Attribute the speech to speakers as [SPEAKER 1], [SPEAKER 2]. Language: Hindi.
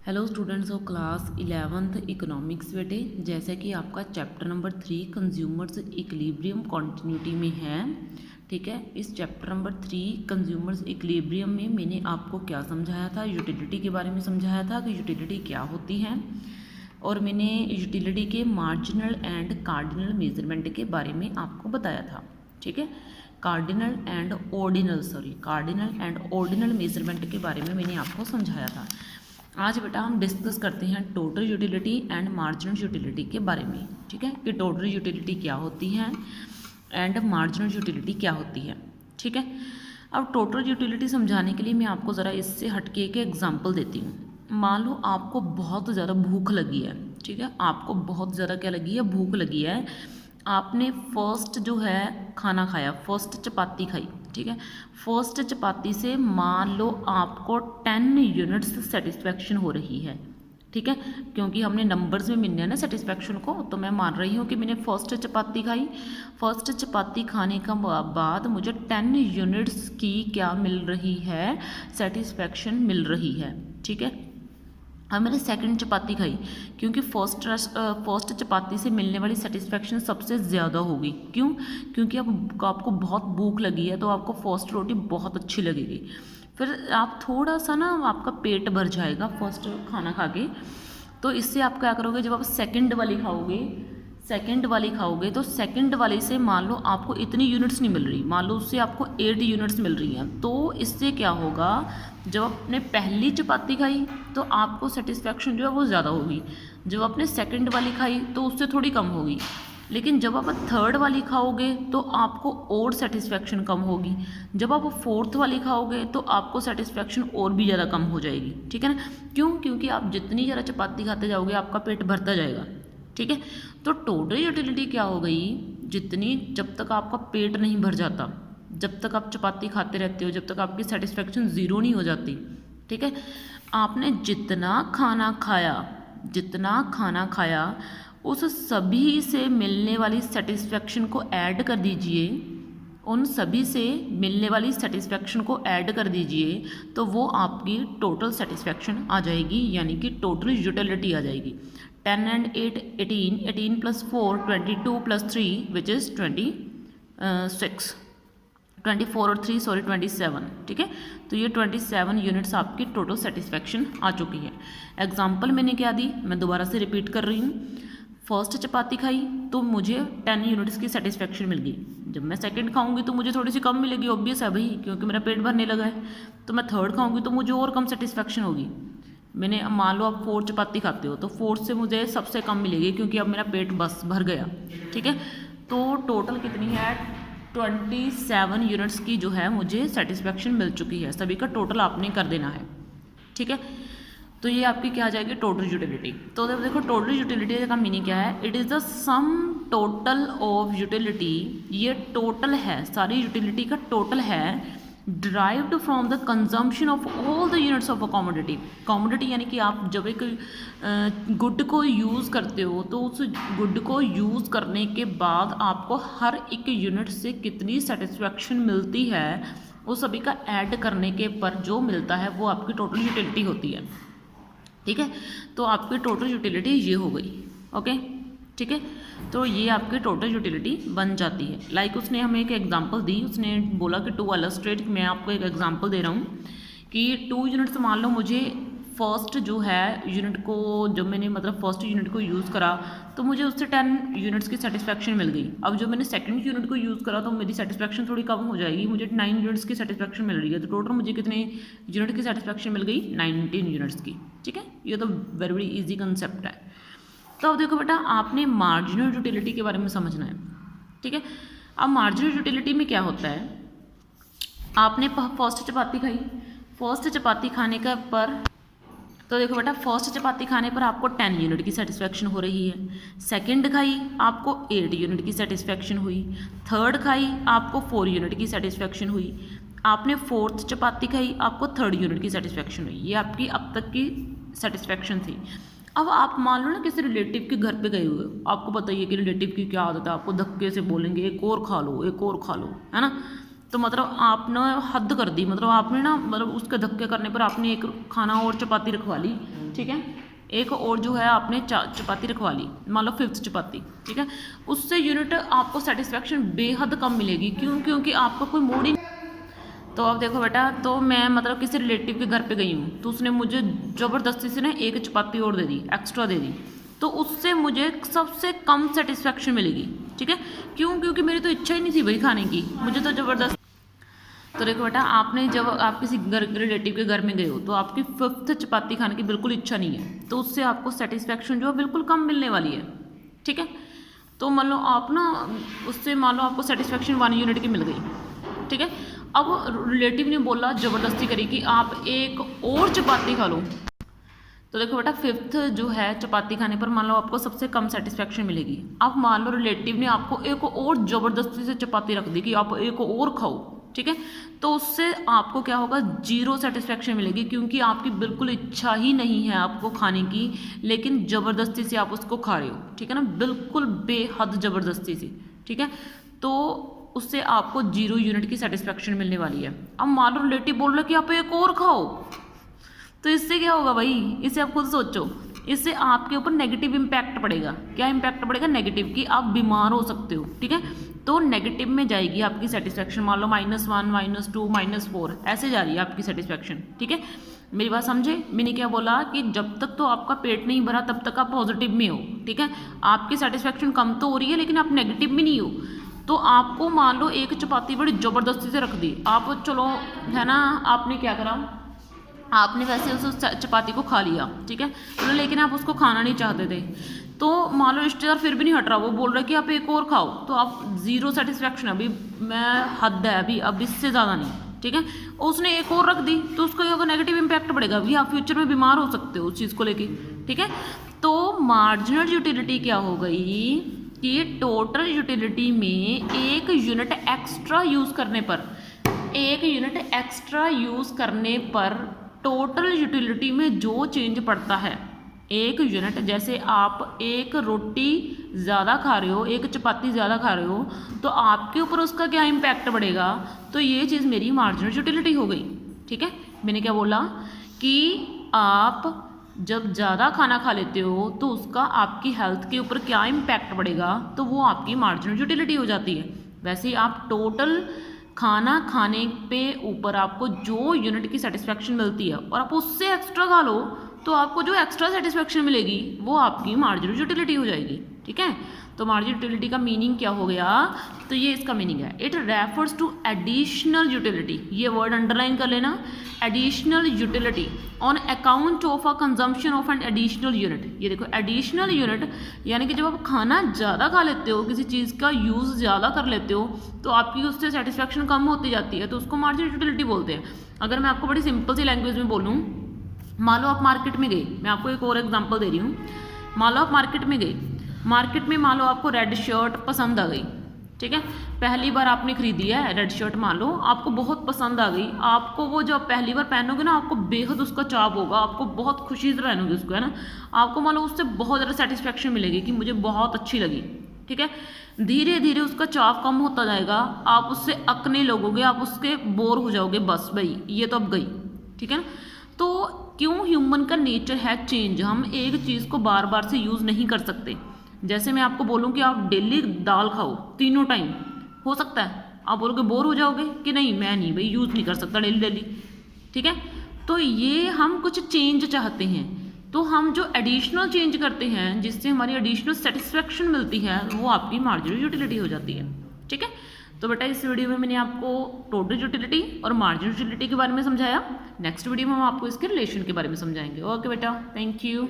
[SPEAKER 1] Hello students of class 11th economics बेटे, जैसे कि आपका chapter number 3 consumers equilibrium continuity में है। ठीक है, इस चैप्टर नंबर 3 कंज्यूमर्स इक्विलिब्रियम में मैंने आपको क्या समझाया था, यूटिलिटी के बारे में समझाया था कि यूटिलिटी क्या होती है, और मैंने यूटिलिटी के मार्जिनल एंड कार्डिनल मेजरमेंट के बारे में आपको बताया था। ठीक है, कार्डिनल एंड ऑर्डिनल मेजरमेंट के बारे में मैंने आपको समझाया था। आज बेटा हम डिस्कस करते हैं total utility and marginal utility के बारे में। ठीक है, कि टोटल यूटिलिटी क्या होती है एंड मार्जिनल यूटिलिटी क्या होती है। ठीक है, अब टोटल यूटिलिटी समझाने के लिए मैं आपको ज़रा इससे हटके एक एग्जांपल देती हूँ। मान लो आपको बहुत ज़्यादा भूख लगी है। ठीक है, आपको बहुत ज़्यादा क्या लगी है, भूख लगी है। आपने फर्स्ट जो है खाना खाया, फर्स्ट चपाती खाई। ठीक है, फर्स्ट चपाती से मान लो आपको 10 यूनिट्स सेटिस्फेक्शन हो रही है। ठीक है, क्योंकि हमने नंबर्स में मिलने हैं ना सेटिस्फेक्शन को, तो मैं मान रही हूँ कि मैंने फर्स्ट चपाती खाई। फर्स्ट चपाती खाने का बाद मुझे 10 यूनिट्स की क्या मिल रही है, सेटिस्फेक्शन मिल रही है। ठीक है, अब मैंने सेकंड चपाती खाई, क्योंकि फर्स्ट चपाती से मिलने वाली सेटिस्फेक्शन सबसे ज़्यादा होगी। क्यों? क्योंकि अब आपको बहुत भूख लगी है, तो आपको फर्स्ट रोटी बहुत अच्छी लगेगी। फिर आप थोड़ा सा ना आपका पेट भर जाएगा फर्स्ट खाना खा के। तो इससे आप क्या करोगे, जब आप सेकंड वाली खाओगे तो सेकंड वाली से मान लो आपको इतनी यूनिट्स नहीं मिल रही, मान लो उससे आपको 8 यूनिट्स मिल रही हैं। तो इससे क्या होगा, जब आपने पहली चपाती खाई तो आपको सेटिस्फेक्शन जो है वो ज़्यादा होगी। जब आपने सेकंड वाली खाई तो उससे थोड़ी कम होगी। लेकिन जब आप थर्ड वाली खाओगे तो आपको और सेटिस्फेक्शन कम होगी। जब आप फोर्थ वाली खाओगे तो आपको सेटिस्फेक्शन और भी ज़्यादा कम हो जाएगी। ठीक है ना, क्यों? क्योंकि आप जितनी ज़्यादा चपाती खाते जाओगे आपका पेट भरता जाएगा। ठीक है, तो टोटल यूटिलिटी क्या हो गई, जितनी जब तक आपका पेट नहीं भर जाता, जब तक आप चपाती खाते रहते हो, जब तक आपकी सेटिस्फेक्शन ज़ीरो नहीं हो जाती। ठीक है, आपने जितना खाना खाया उस सभी से मिलने वाली सेटिस्फेक्शन को ऐड कर दीजिए, उन सभी से मिलने वाली सेटिस्फेक्शन को ऐड कर दीजिए, तो वो आपकी टोटल सेटिस्फेक्शन आ जाएगी, यानी कि टोटल यूटिलिटी आ जाएगी। 10 and 8 18, 18 plus 4 22 plus 3 which is 26, 24 और 3 सॉरी 27। ठीक है, तो ये 27 यूनिट्स आपकी टोटल सेटिस्फेक्शन आ चुकी है। एग्जाम्पल मैंने क्या दी, मैं दोबारा से रिपीट कर रही हूँ। फर्स्ट चपाती खाई तो मुझे 10 यूनिट्स की सेटिस्फेक्शन मिल गई। जब मैं सेकंड खाऊंगी तो मुझे थोड़ी सी कम मिलेगी, ऑब्वियस है भाई, क्योंकि मेरा पेट भरने लगा है। तो मैं थर्ड खाऊंगी तो मुझे और कम सेटिस्फेक्शन होगी। मैंने मान लो आप 4 चपाती खाते हो तो 4 से मुझे सबसे कम मिलेगी, क्योंकि अब मेरा पेट बस भर गया। ठीक है, तो टोटल कितनी है, 27 यूनिट्स की जो है मुझे सेटिस्फेक्शन मिल चुकी है। सभी का टोटल आपने कर देना है। ठीक है, तो ये आपकी क्या आ जाएगी, टोटल यूटिलिटी। तो जब देखो टोटल यूटिलिटी का मीनिंग क्या है, it is the sum total of utility. ये टोटल है, सारी यूटिलिटी का टोटल है, derived from the consumption of all the units of a commodity. यानी कि आप जब एक गुड को यूज़ करते हो तो उस गुड को यूज़ करने के बाद आपको हर एक यूनिट से कितनी सेटिस्फेक्शन मिलती है, वो सभी का ऐड करने के पर जो मिलता है वो आपकी टोटल यूटिलिटी होती है। ठीक है, तो आपकी टोटल यूटिलिटी ये हो गई। ओके, ठीक है, तो ये आपकी टोटल यूटिलिटी बन जाती है। लाइक उसने हमें एक एग्जांपल दी, उसने बोला कि टू इलस्ट्रेट, मैं आपको एक एग्जांपल दे रहा हूँ कि 2 यूनिट्स, मान लो मुझे फर्स्ट जो है यूनिट को, जब मैंने मतलब फर्स्ट यूनिट को यूज़ करा तो मुझे उससे 10 यूनिट्स की सेटिस्फेक्शन मिल गई। अब जब मैंने सेकंड यूनिट को यूज़ करा तो मेरी सेटिस्फेक्शन थोड़ी कम हो जाएगी, मुझे 9 यूनिट्स की सेटिस्फेक्शन मिल रही है। तो टोटल मुझे कितने यूनिट की सेटिस्फेक्शन मिल गई, 19 यूनिट्स की। ठीक है, ये तो वेरी ईजी कंसेप्ट है। तो अब देखो बेटा, आपने मार्जिनल यूटिलिटी के बारे में समझना है। ठीक है, अब मार्जिनल यूटिलिटी में क्या होता है, आपने फर्स्ट चपाती खाई, फर्स्ट चपाती खाने का पर, तो देखो बेटा फर्स्ट चपाती खाने पर आपको 10 यूनिट की सेटिस्फेक्शन हो रही है। सेकंड खाई आपको 8 यूनिट की सेटिस्फेक्शन हुई। थर्ड खाई आपको 4 यूनिट की सेटिस्फेक्शन हुई। आपने फोर्थ चपाती खाई, आपको 3rd यूनिट की सेटिस्फेक्शन हुई। ये आपकी अब तक की सेटिस्फेक्शन थी। अब आप मान लो ना किसी रिलेटिव के घर पे गए हुए हो, आपको पता ही है कि रिलेटिव की क्या आदत है, आपको धक्के से बोलेंगे एक और खा लो, एक और खा लो, है ना। तो मतलब आपने हद कर दी, मतलब आपने ना मतलब उसके धक्के करने पर आपने एक खाना और चपाती रखवा ली, ठीक है, एक और जो है आपने चपाती रखवा ली, मान लो 5th चपाती, ठीक है, उससे यूनिट आपको सेटिस्फेक्शन बेहद कम मिलेगी। क्यों? क्योंकि आपका कोई मूड ही। तो अब देखो बेटा, तो मैं मतलब किसी रिलेटिव के घर पे गई हूँ, तो उसने मुझे ज़बरदस्ती से ना एक चपाती और दे दी, एक्स्ट्रा दे दी, तो उससे मुझे सबसे कम सेटिस्फेक्शन मिलेगी, ठीक है। क्यों? क्योंकि मेरी तो इच्छा ही नहीं थी भाई खाने की, मुझे तो ज़बरदस्त। तो देखो बेटा, आपने जब आप किसी रिलेटिव के घर में गए हो तो आपकी 5th चपाती खाने की बिल्कुल इच्छा नहीं है, तो उससे आपको सेटिस्फेक्शन जो है बिल्कुल कम मिलने वाली है, ठीक है। तो मान लो आप ना उससे मान लो आपको सेटिस्फेक्शन 1 यूनिट की मिल गई, ठीक है। अब रिलेटिव ने बोला, ज़बरदस्ती करी कि आप एक और चपाती खा लो। तो देखो बेटा, 5th जो है चपाती खाने पर मान लो आपको सबसे कम सेटिस्फेक्शन मिलेगी। अब मान लो रिलेटिव ने आपको एक और ज़बरदस्ती से चपाती रख दी कि आप एक और खाओ, ठीक है, तो उससे आपको क्या होगा, 0 सेटिस्फेक्शन मिलेगी, क्योंकि आपकी बिल्कुल इच्छा ही नहीं है आपको खाने की, लेकिन ज़बरदस्ती से आप उसको खा रहे हो, ठीक है ना, बिल्कुल बेहद ज़बरदस्ती से, ठीक है। तो उससे आपको 0 यूनिट की सेटिस्फेक्शन मिलने वाली है। अब मान लो रिलेटिव बोल रहे कि आप एक और खाओ, तो इससे क्या होगा भाई, इसे आप खुद सोचो, इससे आपके ऊपर नेगेटिव इम्पैक्ट पड़ेगा। क्या इम्पैक्ट पड़ेगा? नेगेटिव, कि आप बीमार हो सकते हो, ठीक है। तो नेगेटिव में जाएगी आपकी सेटिस्फेक्शन, मान लो -1 -2 -4 ऐसे जा रही है आपकी सेटिस्फेक्शन, ठीक है। मेरी बात समझे? मैंने क्या बोला कि जब तक तो आपका पेट नहीं भरा तब तक आप पॉजिटिव में हो, ठीक है। आपकी सेटिस्फेक्शन कम तो हो रही है, लेकिन आप नेगेटिव में नहीं हो। तो आपको मान लो एक चपाती बड़ी ज़बरदस्ती से रख दी, आप चलो है ना, आपने क्या करा, आपने वैसे उस चपाती को खा लिया, ठीक है, तो लेकिन आप उसको खाना नहीं चाहते थे। तो मान लो रिश्तेदार फिर भी नहीं हट रहा, वो बोल रहा है कि आप एक और खाओ, तो आप 0 सेटिस्फेक्शन, अभी मैं हद है, अभी अब इससे ज़्यादा नहीं, ठीक है। उसने एक और रख दी, तो उसका क्या होगा, नेगेटिव इम्पैक्ट पड़ेगा, अभी आप फ्यूचर में बीमार हो सकते हो उस चीज़ को लेके, ठीक है। तो मार्जिनल यूटिलिटी क्या हो गई कि टोटल यूटिलिटी में एक यूनिट एक्स्ट्रा यूज़ करने पर टोटल यूटिलिटी में जो चेंज पड़ता है, एक यूनिट, जैसे आप एक रोटी ज़्यादा खा रहे हो, एक चपाती ज़्यादा खा रहे हो, तो आपके ऊपर उसका क्या इम्पैक्ट पड़ेगा, तो ये चीज़ मेरी मार्जिनल यूटिलिटी हो गई, ठीक है। मैंने क्या बोला कि आप जब ज़्यादा खाना खा लेते हो तो उसका आपकी हेल्थ के ऊपर क्या इम्पैक्ट पड़ेगा, तो वो आपकी मार्जिनल यूटिलिटी हो जाती है। वैसे ही आप टोटल खाना खाने पे ऊपर आपको जो यूनिट की सेटिस्फेक्शन मिलती है और आप उससे एक्स्ट्रा खा लो, तो आपको जो एक्स्ट्रा सेटिस्फेक्शन मिलेगी वो आपकी मार्जिनल यूटिलिटी हो जाएगी, ठीक है। तो मार्जिनल यूटिलिटी का मीनिंग क्या हो गया, तो ये इसका मीनिंग है, it refers to additional utility, ये वर्ड अंडरलाइन कर लेना, additional utility on account of a consumption of an additional unit. ये देखो, एडिशनल यूनिट यानी कि जब आप खाना ज़्यादा खा लेते हो, किसी चीज़ का यूज़ ज़्यादा कर लेते हो, तो आपकी उससे सेटिस्फेक्शन कम होती जाती है, तो उसको मार्जिनल यूटिलिटी बोलते हैं। अगर मैं आपको बड़ी सिंपल सी लैंग्वेज में बोलूँ, मान लो आप मार्केट में गए, मैं आपको एक और एग्जांपल दे रही हूँ, मान लो आप मार्केट में गए, मार्केट में मान लो आपको रेड शर्ट पसंद आ गई, ठीक है, पहली बार आपने खरीदी है रेड शर्ट, मान लो आपको बहुत पसंद आ गई, आपको वो जब पहली बार पहनोगे ना, आपको बेहद उसका चाव होगा, आपको बहुत खुशी से पहनोगे उसको, है ना, आपको मान लो उससे बहुत ज़्यादा सेटिस्फेक्शन मिलेगी कि मुझे बहुत अच्छी लगी, ठीक है। धीरे धीरे उसका चाव कम होता जाएगा, आप उससे अकने लगोगे, आप उसके बोर हो जाओगे, बस भाई ये तो अब गई, ठीक है ना। तो क्यों, ह्यूमन का नेचर है चेंज, हम एक चीज़ को बार बार से यूज़ नहीं कर सकते। जैसे मैं आपको बोलूँ कि आप डेली दाल खाओ 3 टाइम, हो सकता है आप बोलोगे बोर हो जाओगे कि नहीं मैं नहीं भाई यूज़ नहीं कर सकता डेली, ठीक है। तो ये हम कुछ चेंज चाहते हैं, तो हम जो एडिशनल चेंज करते हैं जिससे हमारी एडिशनल सेटिस्फेक्शन मिलती है, वो आपकी मार्जिनल यूटिलिटी हो जाती है, ठीक है। तो बेटा इस वीडियो में मैंने आपको टोटल यूटिलिटी और मार्जिनल यूटिलिटी के बारे में समझाया। नेक्स्ट वीडियो में हम आपको इसके रिलेशन के बारे में समझाएंगे। ओके बेटा, थैंक यू।